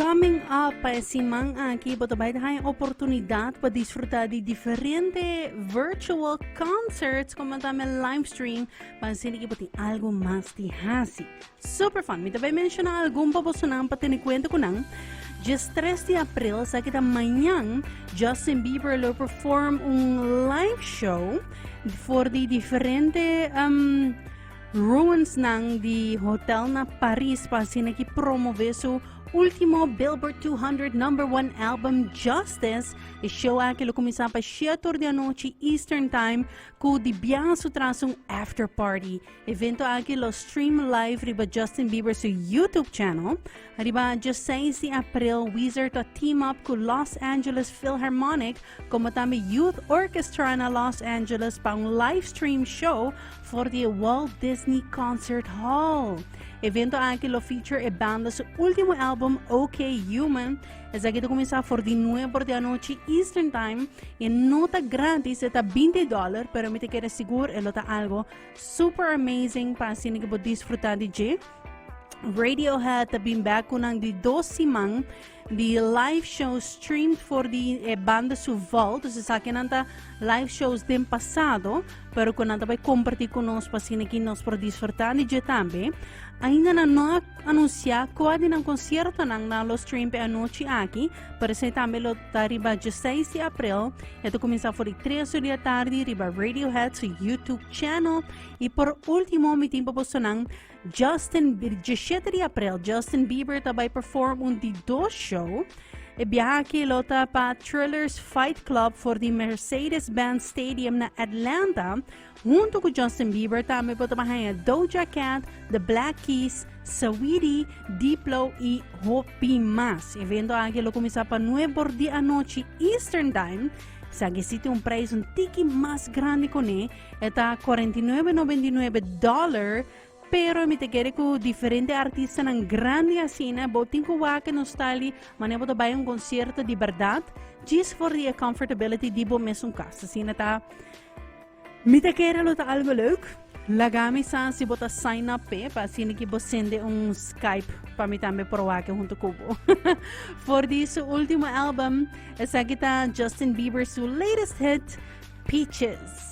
Coming up, simang aquí, botabay tayong oportunidad pa disfrutar de diferente virtual concerts como también live stream para sinikibuti algo más tihasi. Super fun. May tabay mention na algún pabosunang patinikwento ko nang just 3 de April sa kita manyang Justin Bieber lo perform un live show for the diferente ruins ng di hotel na Paris pa sinakipromover so último Billboard 200 #1 album Justice. I-show aqui lo kumisa pa 7 da noite Eastern Time ku di biyahe su trasong after party. Evento aqui lo stream live riba Justin Bieber sa YouTube channel. Riba just 6 de April Weezer to team up ku Los Angeles Philharmonic kumatami Youth Orchestra na Los Angeles pang live stream show for the Walt Disney Concert Hall. Evento aqui lo feature e banda sa último album OK Human. Es aqui comienza for the 9 da noche Eastern Time e nota gratis eta $20 pero me te quieres seguro elota algo super amazing para sino que po disfrutar DJ. Radiohead tabing back ko ng di 12 mang the live show streamed for the banda su Vault. Sa akin nanta live shows din pasado pero kung nanta pa compartir ko nos pasiniki nos por disfrutar ni je tambe ainda na no anuncia kuha din ang konsierto nang nalo stream pe anoche aqui para sa tambe lo tariba 16 de April. Ito comienza for 3 da tarde riba Radiohead sa YouTube channel e por último mi timpo po nang 17 de April Justin Bieber tabay perform un di dos show e biyahe kilota pa Thrillers Fight Club for the Mercedes-Benz Stadium na Atlanta junto ko Justin Bieber tami po tamahay Doja Cat, The Black Keys, Saweetie, Diplo e Hopi Mas. Evento aqui lo kumisa pa 9 de anoche Eastern Time. Sa gisiti un price un tiki mas grande ko ni eta $49.99 pero mi tegere ko diferente artista ng grande asina boting ko wake nostali manebo to ba yung konsierto di verdad just for the comfortability di bo mesong casa asina ta mi tegere lo ta algo leuk lagami sa si bota sign up pa siniki bo sende un Skype pamitame por wake junto kubo for this ultimo album esa kita Justin Bieber su latest hit Peaches.